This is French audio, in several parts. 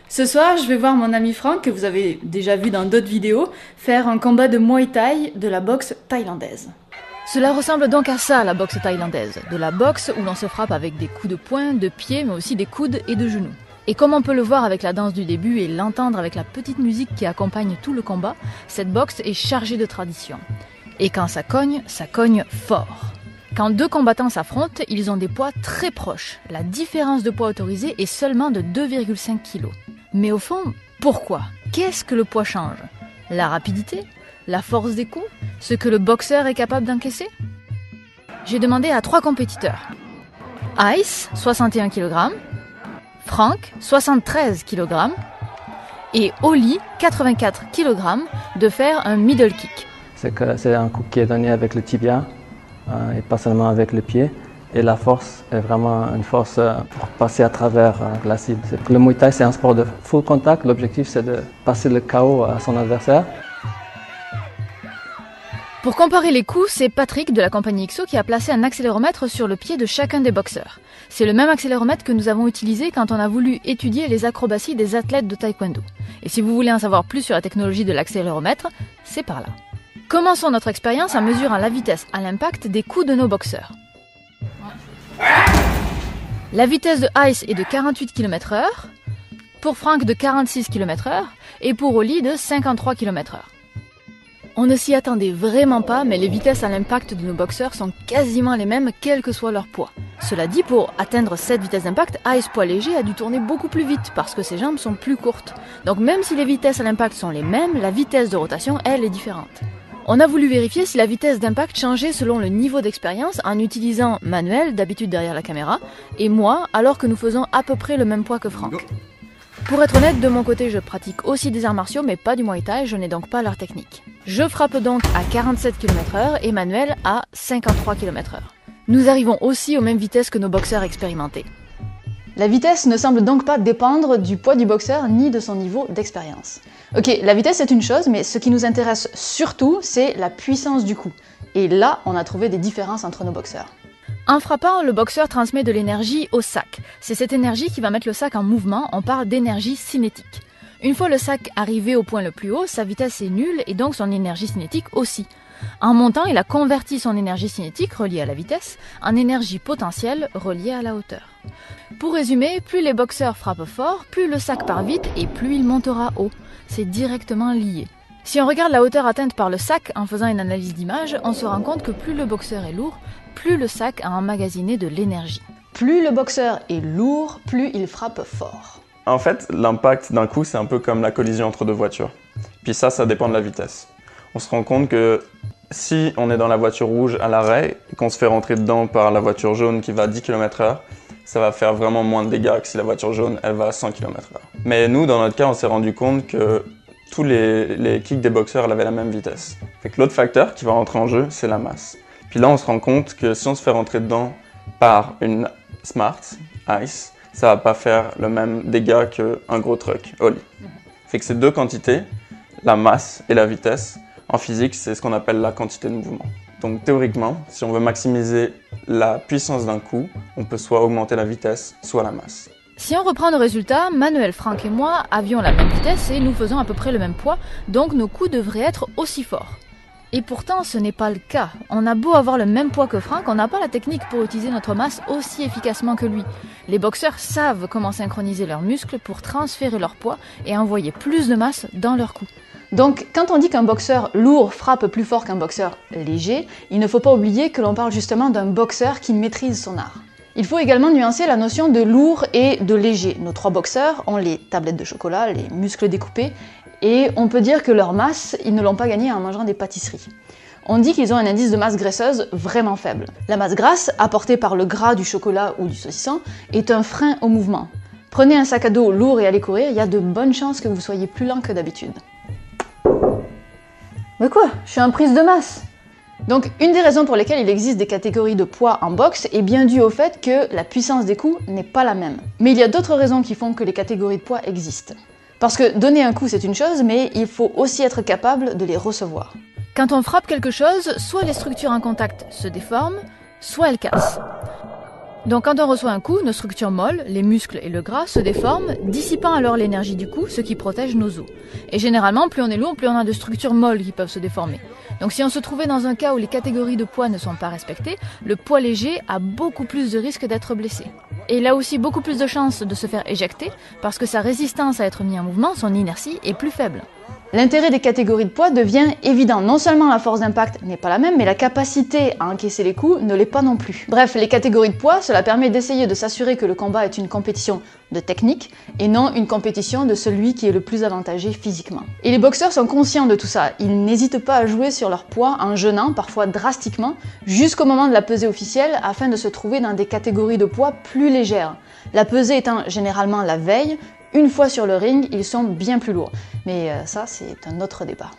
Ce soir, je vais voir mon ami Franck, que vous avez déjà vu dans d'autres vidéos, faire un combat de Muay Thai de la boxe thaïlandaise. Cela ressemble donc à ça, la boxe thaïlandaise. De la boxe où l'on se frappe avec des coups de poing, de pied, mais aussi des coudes et de genoux. Et comme on peut le voir avec la danse du début et l'entendre avec la petite musique qui accompagne tout le combat, cette boxe est chargée de tradition. Et quand ça cogne fort. Quand deux combattants s'affrontent, ils ont des poids très proches. La différence de poids autorisé est seulement de 2,5 kg. Mais au fond, pourquoi? Qu'est-ce que le poids change? La rapidité? La force des coups? Ce que le boxeur est capable d'encaisser? J'ai demandé à 3 compétiteurs. Ice, 61 kg, Frank, 73 kg, et Oli, 84 kg, de faire un middle kick. C'est un coup qui est donné avec le tibia et pas seulement avec le pied. Et la force est vraiment une force pour passer à travers la cible. Le Muay Thai, c'est un sport de full contact. L'objectif, c'est de passer le KO à son adversaire. Pour comparer les coups, c'est Patrick de la compagnie XO qui a placé un accéléromètre sur le pied de chacun des boxeurs. C'est le même accéléromètre que nous avons utilisé quand on a voulu étudier les acrobaties des athlètes de taekwondo. Et si vous voulez en savoir plus sur la technologie de l'accéléromètre, c'est par là. Commençons notre expérience en mesurant la vitesse à l'impact des coups de nos boxeurs. La vitesse de Ice est de 48 km/h, pour Frank de 46 km/h et pour Oli de 53 km/h. On ne s'y attendait vraiment pas, mais les vitesses à l'impact de nos boxeurs sont quasiment les mêmes, quel que soit leur poids. Cela dit, pour atteindre cette vitesse d'impact, Ice poids léger a dû tourner beaucoup plus vite parce que ses jambes sont plus courtes. Donc même si les vitesses à l'impact sont les mêmes, la vitesse de rotation, elle, est différente. On a voulu vérifier si la vitesse d'impact changeait selon le niveau d'expérience en utilisant Manuel, d'habitude derrière la caméra, et moi, alors que nous faisons à peu près le même poids que Franck. Pour être honnête, de mon côté, je pratique aussi des arts martiaux, mais pas du Muay Thai, je n'ai donc pas leur technique. Je frappe donc à 47 km/h et Manuel à 53 km/h. Nous arrivons aussi aux mêmes vitesses que nos boxeurs expérimentés. La vitesse ne semble donc pas dépendre du poids du boxeur ni de son niveau d'expérience. Ok, la vitesse c'est une chose, mais ce qui nous intéresse surtout, c'est la puissance du coup. Et là, on a trouvé des différences entre nos boxeurs. En frappant, le boxeur transmet de l'énergie au sac. C'est cette énergie qui va mettre le sac en mouvement, on parle d'énergie cinétique. Une fois le sac arrivé au point le plus haut, sa vitesse est nulle et donc son énergie cinétique aussi. En montant, il a converti son énergie cinétique, reliée à la vitesse, en énergie potentielle, reliée à la hauteur. Pour résumer, plus les boxeurs frappent fort, plus le sac part vite et plus il montera haut. C'est directement lié. Si on regarde la hauteur atteinte par le sac en faisant une analyse d'image, on se rend compte que plus le boxeur est lourd, plus le sac a emmagasiné de l'énergie. Plus le boxeur est lourd, plus il frappe fort. En fait, l'impact d'un coup, c'est un peu comme la collision entre deux voitures. Puis ça dépend de la vitesse. On se rend compte que si on est dans la voiture rouge à l'arrêt et qu'on se fait rentrer dedans par la voiture jaune qui va à 10 km/h, ça va faire vraiment moins de dégâts que si la voiture jaune, elle va à 100 km/h. Mais nous, dans notre cas, on s'est rendu compte que tous les kicks des boxeurs avaient la même vitesse. Fait que l'autre facteur qui va rentrer en jeu, c'est la masse. Puis là, on se rend compte que si on se fait rentrer dedans par une Smart, Ice, ça va pas faire le même dégât qu'un gros truck, Oli. Fait que ces deux quantités, la masse et la vitesse, en physique, c'est ce qu'on appelle la quantité de mouvement. Donc théoriquement, si on veut maximiser la puissance d'un coup, on peut soit augmenter la vitesse, soit la masse. Si on reprend nos résultats, Manuel, Franck et moi avions la même vitesse et nous faisons à peu près le même poids, donc nos coups devraient être aussi forts. Et pourtant, ce n'est pas le cas. On a beau avoir le même poids que Franck, on n'a pas la technique pour utiliser notre masse aussi efficacement que lui. Les boxeurs savent comment synchroniser leurs muscles pour transférer leur poids et envoyer plus de masse dans leurs coups. Donc, quand on dit qu'un boxeur lourd frappe plus fort qu'un boxeur léger, il ne faut pas oublier que l'on parle justement d'un boxeur qui maîtrise son art. Il faut également nuancer la notion de lourd et de léger. Nos 3 boxeurs ont les tablettes de chocolat, les muscles découpés, et on peut dire que leur masse, ils ne l'ont pas gagnée en mangeant des pâtisseries. On dit qu'ils ont un indice de masse graisseuse vraiment faible. La masse grasse, apportée par le gras du chocolat ou du saucisson, est un frein au mouvement. Prenez un sac à dos lourd et allez courir, il y a de bonnes chances que vous soyez plus lent que d'habitude. Mais quoi? Je suis en prise de masse! Donc, une des raisons pour lesquelles il existe des catégories de poids en boxe est bien due au fait que la puissance des coups n'est pas la même. Mais il y a d'autres raisons qui font que les catégories de poids existent. Parce que donner un coup c'est une chose, mais il faut aussi être capable de les recevoir. Quand on frappe quelque chose, soit les structures en contact se déforment, soit elles cassent. Donc quand on reçoit un coup, nos structures molles, les muscles et le gras se déforment, dissipant alors l'énergie du coup, ce qui protège nos os. Et généralement, plus on est lourd, plus on a de structures molles qui peuvent se déformer. Donc si on se trouvait dans un cas où les catégories de poids ne sont pas respectées, le poids léger a beaucoup plus de risques d'être blessé. Et il a aussi beaucoup plus de chances de se faire éjecter, parce que sa résistance à être mis en mouvement, son inertie, est plus faible. L'intérêt des catégories de poids devient évident. Non seulement la force d'impact n'est pas la même, mais la capacité à encaisser les coups ne l'est pas non plus. Bref, les catégories de poids, cela permet d'essayer de s'assurer que le combat est une compétition de technique et non une compétition de celui qui est le plus avantagé physiquement. Et les boxeurs sont conscients de tout ça. Ils n'hésitent pas à jouer sur leur poids en jeûnant, parfois drastiquement, jusqu'au moment de la pesée officielle afin de se trouver dans des catégories de poids plus légères. La pesée étant généralement la veille. Une fois sur le ring, ils sont bien plus lourds. Mais ça, c'est un autre débat.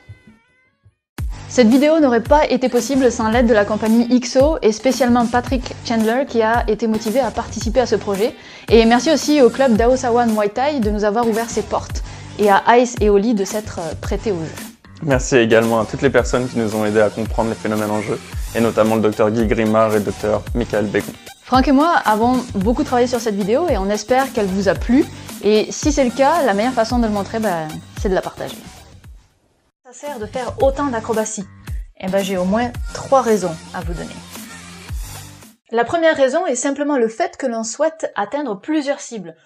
Cette vidéo n'aurait pas été possible sans l'aide de la compagnie XO et spécialement Patrick Chandler qui a été motivé à participer à ce projet. Et merci aussi au club d'Aosawan Muay Thai de nous avoir ouvert ses portes et à Ice et Oli de s'être prêtés au jeu. Merci également à toutes les personnes qui nous ont aidés à comprendre les phénomènes en jeu, et notamment le Dr Guy Grimard et le Dr Michael Bégon. Franck et moi avons beaucoup travaillé sur cette vidéo et on espère qu'elle vous a plu. Et si c'est le cas, la meilleure façon de le montrer, c'est de la partager. Ça sert de faire autant d'acrobatie? Eh ben, j'ai au moins 3 raisons à vous donner. La première raison est simplement le fait que l'on souhaite atteindre plusieurs cibles.